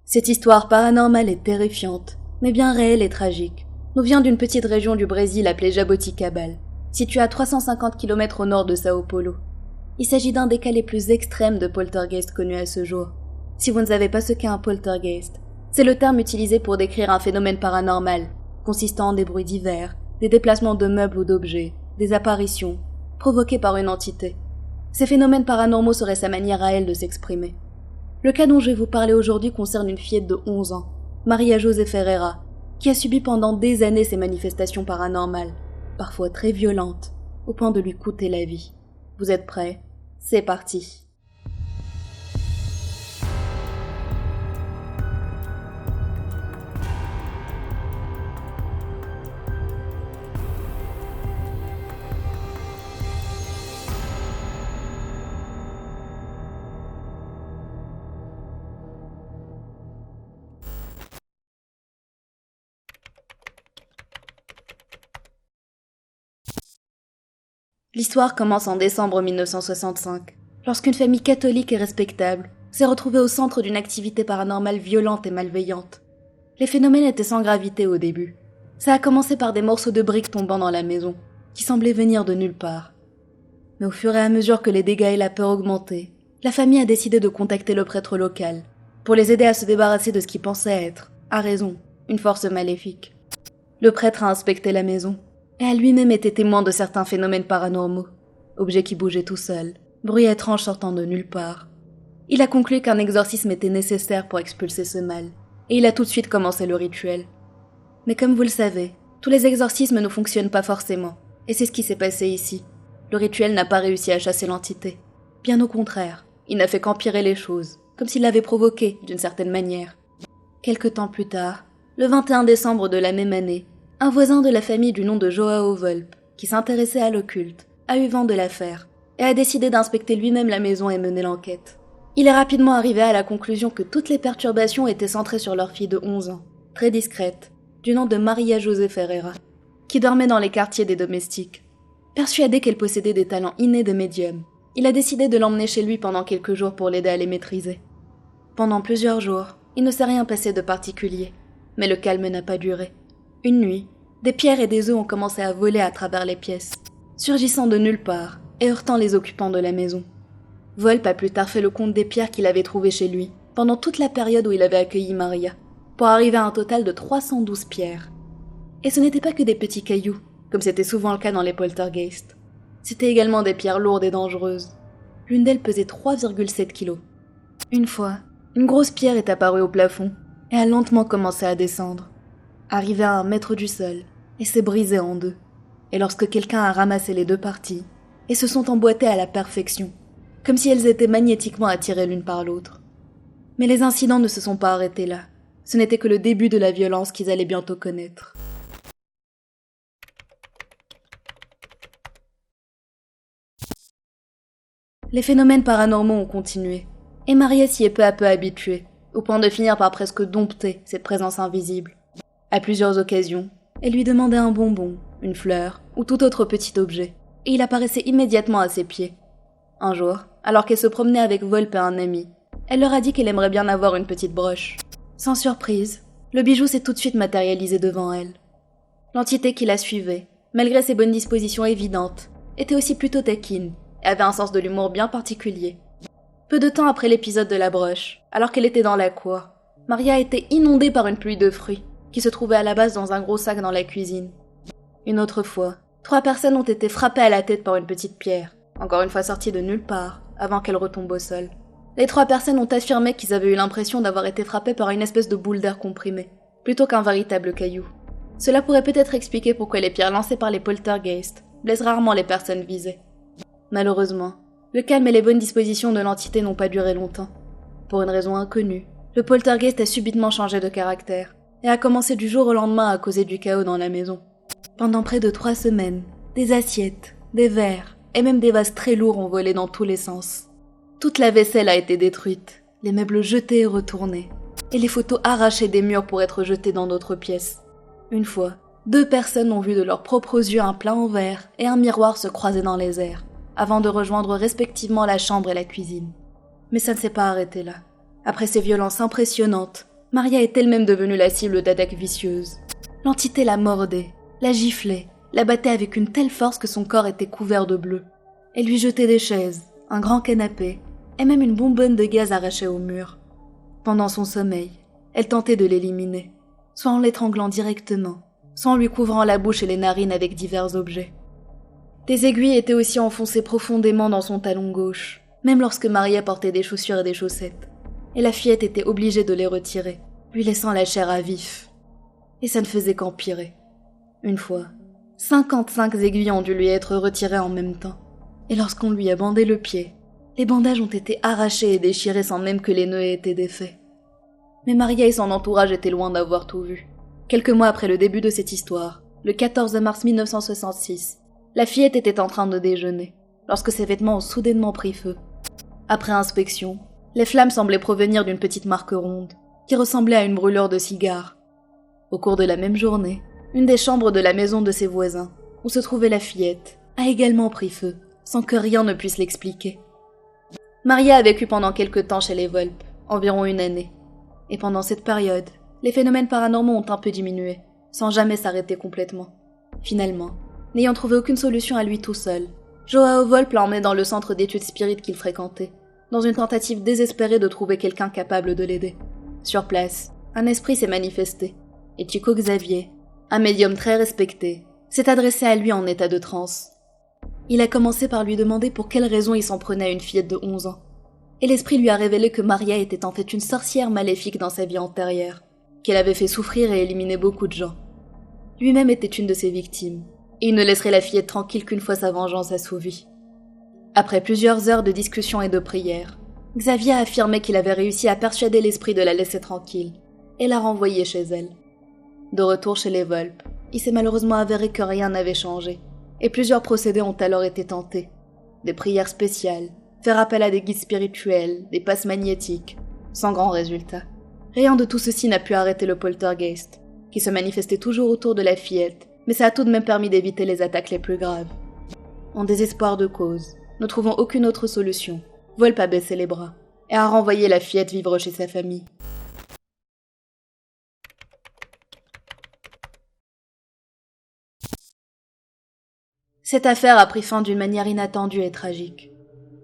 Cette histoire paranormale est terrifiante, mais bien réelle et tragique, nous vient d'une petite région du Brésil appelée Jaboticabal, située à 350 km au nord de Sao Paulo. Il s'agit d'un des cas les plus extrêmes de poltergeist connus à ce jour. Si vous ne savez pas ce qu'est un poltergeist, c'est le terme utilisé pour décrire un phénomène paranormal, consistant en des bruits divers, des déplacements de meubles ou d'objets, des apparitions, provoqués par une entité. Ces phénomènes paranormaux seraient sa manière à elle de s'exprimer. Le cas dont je vais vous parler aujourd'hui concerne une fillette de 11 ans, Maria José Ferreira, qui a subi pendant des années ces manifestations paranormales, parfois très violentes, au point de lui coûter la vie. Vous êtes prêts? C'est parti! L'histoire commence en décembre 1965, lorsqu'une famille catholique et respectable s'est retrouvée au centre d'une activité paranormale violente et malveillante. Les phénomènes étaient sans gravité au début. Ça a commencé par des morceaux de briques tombant dans la maison, qui semblaient venir de nulle part. Mais au fur et à mesure que les dégâts et la peur augmentaient, la famille a décidé de contacter le prêtre local, pour les aider à se débarrasser de ce qu'ils pensaient être, à raison, une force maléfique. Le prêtre a inspecté la maison, et a lui-même été témoin de certains phénomènes paranormaux, objets qui bougeaient tout seuls, bruits étranges sortant de nulle part. Il a conclu qu'un exorcisme était nécessaire pour expulser ce mal, et il a tout de suite commencé le rituel. Mais comme vous le savez, tous les exorcismes ne fonctionnent pas forcément, et c'est ce qui s'est passé ici. Le rituel n'a pas réussi à chasser l'entité. Bien au contraire, il n'a fait qu'empirer les choses, comme s'il l'avait provoqué d'une certaine manière. Quelque temps plus tard, le 21 décembre de la même année, un voisin de la famille du nom de Joao Volpe, qui s'intéressait à l'occulte, a eu vent de l'affaire, et a décidé d'inspecter lui-même la maison et mener l'enquête. Il est rapidement arrivé à la conclusion que toutes les perturbations étaient centrées sur leur fille de 11 ans, très discrète, du nom de Maria José Ferreira, qui dormait dans les quartiers des domestiques. Persuadé qu'elle possédait des talents innés de médium, il a décidé de l'emmener chez lui pendant quelques jours pour l'aider à les maîtriser. Pendant plusieurs jours, il ne s'est rien passé de particulier, mais le calme n'a pas duré. Une nuit, des pierres et des œufs ont commencé à voler à travers les pièces, surgissant de nulle part et heurtant les occupants de la maison. Volpe a plus tard fait le compte des pierres qu'il avait trouvées chez lui, pendant toute la période où il avait accueilli Maria, pour arriver à un total de 312 pierres. Et ce n'étaient pas que des petits cailloux, comme c'était souvent le cas dans les poltergeists. C'étaient également des pierres lourdes et dangereuses. L'une d'elles pesait 3,7 kilos. Une fois, une grosse pierre est apparue au plafond et a lentement commencé à descendre. Arrivée à 1 mètre du sol, et s'est brisée en deux. Et lorsque quelqu'un a ramassé les deux parties, elles se sont emboîtées à la perfection, comme si elles étaient magnétiquement attirées l'une par l'autre. Mais les incidents ne se sont pas arrêtés là. Ce n'était que le début de la violence qu'ils allaient bientôt connaître. Les phénomènes paranormaux ont continué, et Maria s'y est peu à peu habituée, au point de finir par presque dompter cette présence invisible. À plusieurs occasions, elle lui demandait un bonbon, une fleur ou tout autre petit objet, et il apparaissait immédiatement à ses pieds. Un jour, alors qu'elle se promenait avec Volpe et un ami, elle leur a dit qu'elle aimerait bien avoir une petite broche. Sans surprise, le bijou s'est tout de suite matérialisé devant elle. L'entité qui la suivait, malgré ses bonnes dispositions évidentes, était aussi plutôt taquine et avait un sens de l'humour bien particulier. Peu de temps après l'épisode de la broche, alors qu'elle était dans la cour, Maria a été inondée par une pluie de fruits, qui se trouvait à la base dans un gros sac dans la cuisine. Une autre fois, 3 personnes ont été frappées à la tête par une petite pierre, encore une fois sortie de nulle part, avant qu'elle retombe au sol. Les 3 personnes ont affirmé qu'ils avaient eu l'impression d'avoir été frappées par une espèce de boule d'air comprimée, plutôt qu'un véritable caillou. Cela pourrait peut-être expliquer pourquoi les pierres lancées par les poltergeists blessent rarement les personnes visées. Malheureusement, le calme et les bonnes dispositions de l'entité n'ont pas duré longtemps. Pour une raison inconnue, le poltergeist a subitement changé de caractère, et a commencé du jour au lendemain à causer du chaos dans la maison. Pendant près de 3 semaines, des assiettes, des verres et même des vases très lourds ont volé dans tous les sens. Toute la vaisselle a été détruite, les meubles jetés et retournés, et les photos arrachées des murs pour être jetées dans d'autres pièces. Une fois, 2 personnes ont vu de leurs propres yeux un plat en verre et un miroir se croiser dans les airs, avant de rejoindre respectivement la chambre et la cuisine. Mais ça ne s'est pas arrêté là. Après ces violences impressionnantes, Maria est elle-même devenue la cible d'attaques vicieuses. L'entité la mordait, la giflait, la battait avec une telle force que son corps était couvert de bleu. Elle lui jetait des chaises, un grand canapé, et même une bonbonne de gaz arrachée au mur. Pendant son sommeil, elle tentait de l'éliminer, soit en l'étranglant directement, soit en lui couvrant la bouche et les narines avec divers objets. Des aiguilles étaient aussi enfoncées profondément dans son talon gauche, même lorsque Maria portait des chaussures et des chaussettes, et la fillette était obligée de les retirer, lui laissant la chair à vif. Et ça ne faisait qu'empirer. Une fois, 55 aiguilles ont dû lui être retirées en même temps, et lorsqu'on lui a bandé le pied, les bandages ont été arrachés et déchirés sans même que les nœuds aient été défaits. Mais Maria et son entourage étaient loin d'avoir tout vu. Quelques mois après le début de cette histoire, le 14 mars 1966, la fillette était en train de déjeuner, lorsque ses vêtements ont soudainement pris feu. Après inspection, les flammes semblaient provenir d'une petite marque ronde, qui ressemblait à une brûlure de cigares. Au cours de la même journée, une des chambres de la maison de ses voisins, où se trouvait la fillette, a également pris feu, sans que rien ne puisse l'expliquer. Maria a vécu pendant quelque temps chez les Volpe, environ une année. Et pendant cette période, les phénomènes paranormaux ont un peu diminué, sans jamais s'arrêter complètement. Finalement, n'ayant trouvé aucune solution à lui tout seul, Joao Volpe l'a emmené dans le centre d'études spirites qu'il fréquentait, dans une tentative désespérée de trouver quelqu'un capable de l'aider. Sur place, un esprit s'est manifesté, et Chico Xavier, un médium très respecté, s'est adressé à lui en état de transe. Il a commencé par lui demander pour quelle raison il s'en prenait à une fillette de 11 ans. Et l'esprit lui a révélé que Maria était en fait une sorcière maléfique dans sa vie antérieure, qu'elle avait fait souffrir et éliminer beaucoup de gens. Lui-même était une de ses victimes, et il ne laisserait la fillette tranquille qu'une fois sa vengeance assouvie. Après plusieurs heures de discussion et de prières, Xavier a affirmé qu'il avait réussi à persuader l'esprit de la laisser tranquille, et l'a renvoyée chez elle. De retour chez les Volpe, il s'est malheureusement avéré que rien n'avait changé, et plusieurs procédés ont alors été tentés. Des prières spéciales, faire appel à des guides spirituels, des passes magnétiques, sans grand résultat. Rien de tout ceci n'a pu arrêter le poltergeist, qui se manifestait toujours autour de la fillette, mais ça a tout de même permis d'éviter les attaques les plus graves. En désespoir de cause, ne trouvant aucune autre solution, Volpe a baissé les bras, et a renvoyé la fillette vivre chez sa famille. Cette affaire a pris fin d'une manière inattendue et tragique.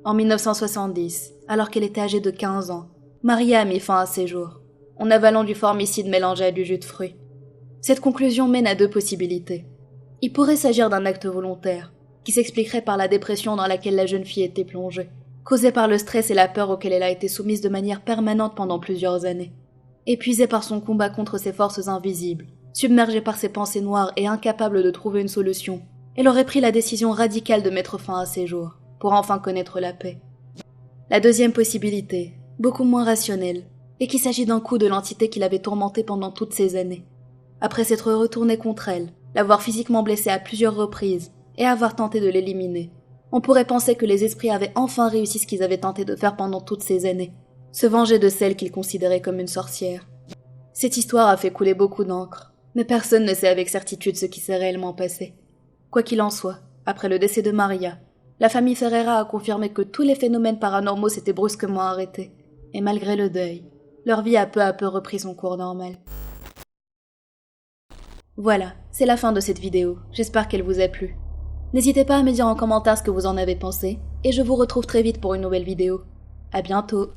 En 1970, alors qu'elle était âgée de 15 ans, Maria a mis fin à ses jours, en avalant du formicide mélangé à du jus de fruits. Cette conclusion mène à deux possibilités. Il pourrait s'agir d'un acte volontaire, qui s'expliquerait par la dépression dans laquelle la jeune fille était plongée, causée par le stress et la peur auxquels elle a été soumise de manière permanente pendant plusieurs années. Épuisée par son combat contre ces forces invisibles, submergée par ses pensées noires et incapable de trouver une solution, elle aurait pris la décision radicale de mettre fin à ses jours, pour enfin connaître la paix. La deuxième possibilité, beaucoup moins rationnelle, est qu'il s'agit d'un coup de l'entité qui l'avait tourmentée pendant toutes ces années. Après s'être retourné contre elle, l'avoir physiquement blessée à plusieurs reprises, et avoir tenté de l'éliminer, on pourrait penser que les esprits avaient enfin réussi ce qu'ils avaient tenté de faire pendant toutes ces années, se venger de celle qu'ils considéraient comme une sorcière. Cette histoire a fait couler beaucoup d'encre, mais personne ne sait avec certitude ce qui s'est réellement passé. Quoi qu'il en soit, après le décès de Maria, la famille Ferreira a confirmé que tous les phénomènes paranormaux s'étaient brusquement arrêtés, et malgré le deuil, leur vie a peu à peu repris son cours normal. Voilà, c'est la fin de cette vidéo, j'espère qu'elle vous a plu. N'hésitez pas à me dire en commentaire ce que vous en avez pensé, et je vous retrouve très vite pour une nouvelle vidéo. À bientôt.